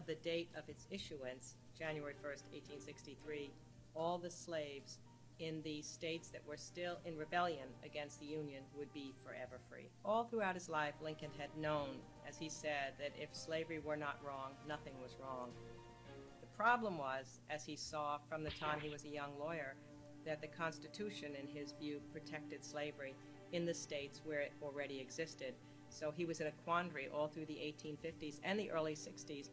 the date of its issuance, January 1st, 1863, all the slaves in the states that were still in rebellion against the Union would be forever free. All throughout his life, Lincoln had known, as he said, that if slavery were not wrong, nothing was wrong. The problem was, as he saw from the time he was a young lawyer, that the Constitution, in his view, protected slavery in the states where it already existed. So he was in a quandary all through the 1850s and the early 60s.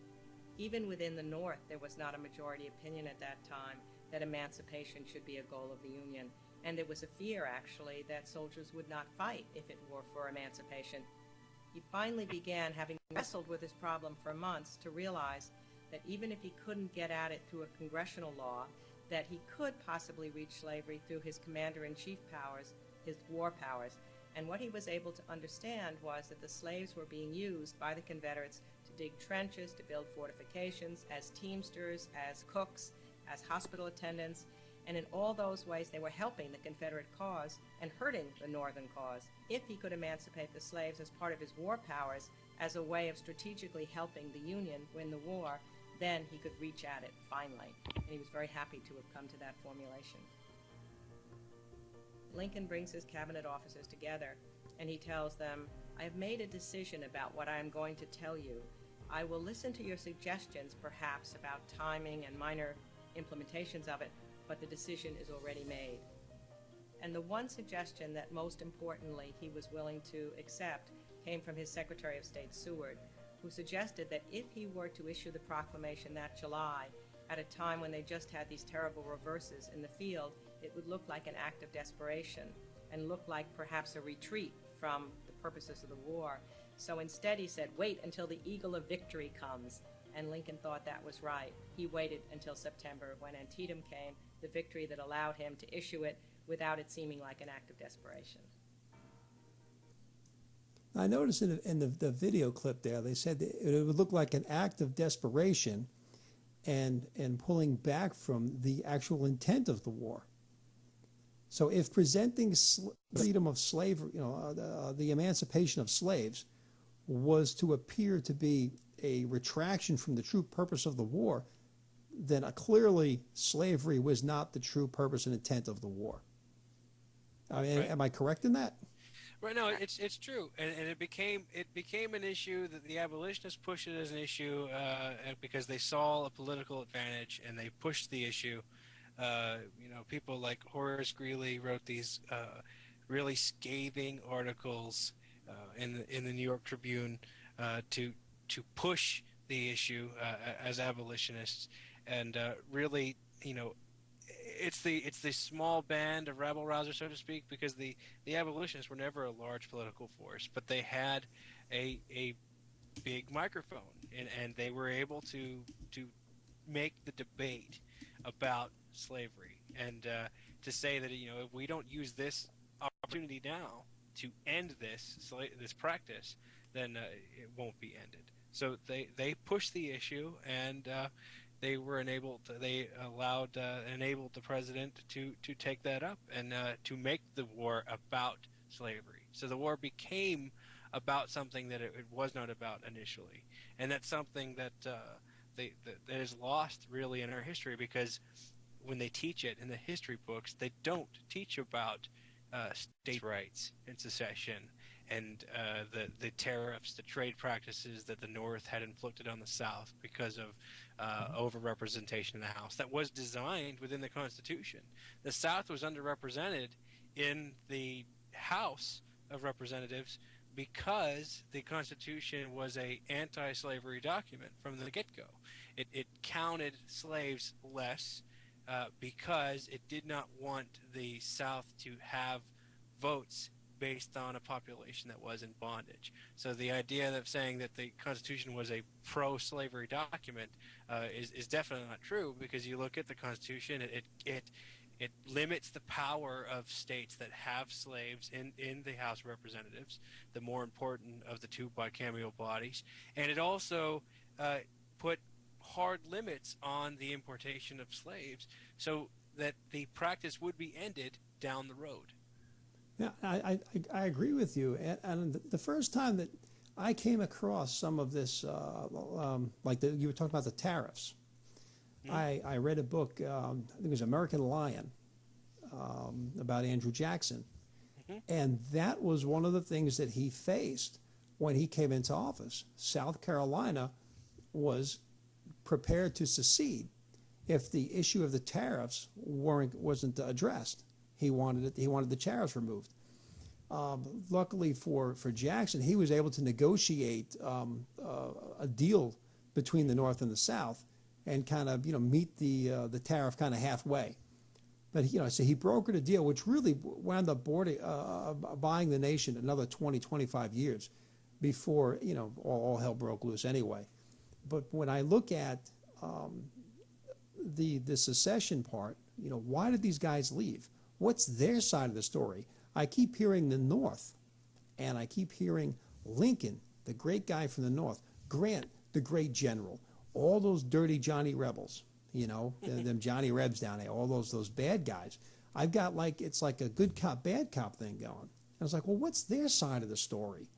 Even within the North, there was not a majority opinion at that time that emancipation should be a goal of the Union. And there was a fear, actually, that soldiers would not fight if it were for emancipation. He finally began, having wrestled with this problem for months, to realize that even if he couldn't get at it through a congressional law, that he could possibly reach slavery through his commander-in-chief powers, his war powers. And what he was able to understand was that the slaves were being used by the Confederates to dig trenches, to build fortifications, as teamsters, as cooks, as hospital attendants, and in all those ways they were helping the Confederate cause and hurting the Northern cause. If he could emancipate the slaves as part of his war powers, as a way of strategically helping the Union win the war, then he could reach at it finally. And he was very happy to have come to that formulation. Lincoln brings his cabinet officers together and he tells them, I have made a decision about what I am going to tell you. I will listen to your suggestions, perhaps, about timing and minor implementations of it, but the decision is already made. And the one suggestion that most importantly he was willing to accept came from his Secretary of State, Seward, who suggested that if he were to issue the proclamation that July, at a time when they just had these terrible reverses in the field, it would look like an act of desperation and look like perhaps a retreat from the purposes of the war. So instead he said, wait until the eagle of victory comes. And Lincoln thought that was right. He waited until September when Antietam came, the victory that allowed him to issue it without it seeming like an act of desperation. I noticed in the video clip there, they said that it would look like an act of desperation and pulling back from the actual intent of the war. So if presenting freedom of slavery, the emancipation of slaves was to appear to be a retraction from the true purpose of the war, then clearly slavery was not the true purpose and intent of the war. I mean, right. Am I correct in that? Right. No, it's true, and it became an issue that the abolitionists pushed it as an issue because they saw a political advantage and they pushed the issue. People like Horace Greeley wrote these really scathing articles in the New York Tribune to push the issue as abolitionists, and really, it's the small band of rabble rousers, so to speak, because the abolitionists were never a large political force, but they had a big microphone, and they were able to make the debate about slavery, and to say that if we don't use this opportunity now to end this practice, then it won't be ended. So they pushed the issue, and they enabled the president to take that up and to make the war about slavery. So the war became about something that it was not about initially, and that's something that that is lost really in our history, because when they teach it in the history books, they don't teach about state rights and secession and the tariffs, the trade practices that the North had inflicted on the South because of overrepresentation in the House. That was designed within the Constitution. The South was underrepresented in the House of Representatives because the Constitution was an anti-slavery document from the get-go. It counted slaves less because it did not want the South to have votes based on a population that was in bondage. So the idea of saying that the Constitution was a pro-slavery document is definitely not true, because you look at the Constitution, it limits the power of states that have slaves in the House of Representatives, the more important of the two bicameral bodies, and it also put hard limits on the importation of slaves so that the practice would be ended down the road. Yeah, I agree with you. And the first time that I came across some of this, like you were talking about the tariffs. I read a book, I think it was American Lion, about Andrew Jackson. And that was one of the things that he faced when he came into office. South Carolina was prepared to secede if the issue of the tariffs wasn't addressed. He wanted the tariffs removed. Luckily for Jackson, he was able to negotiate a deal between the North and the South, and kind of meet the tariff kind of halfway. But so he brokered a deal which really wound up buying the nation another 20, 25 years before all hell broke loose anyway. But when I look at the secession part, why did these guys leave? What's their side of the story? I keep hearing the North, and I keep hearing Lincoln, the great guy from the North, Grant, the great general, all those dirty Johnny rebels, them Johnny Rebs down there, all those bad guys. I've got it's like a good cop, bad cop thing going. And I was like, well, what's their side of the story?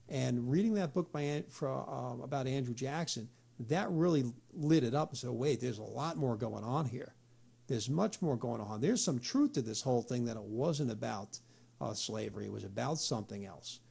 And reading that book about Andrew Jackson, that really lit it up. So wait, there's a lot more going on here. There's much more going on. There's some truth to this whole thing, that it wasn't about slavery. It was about something else.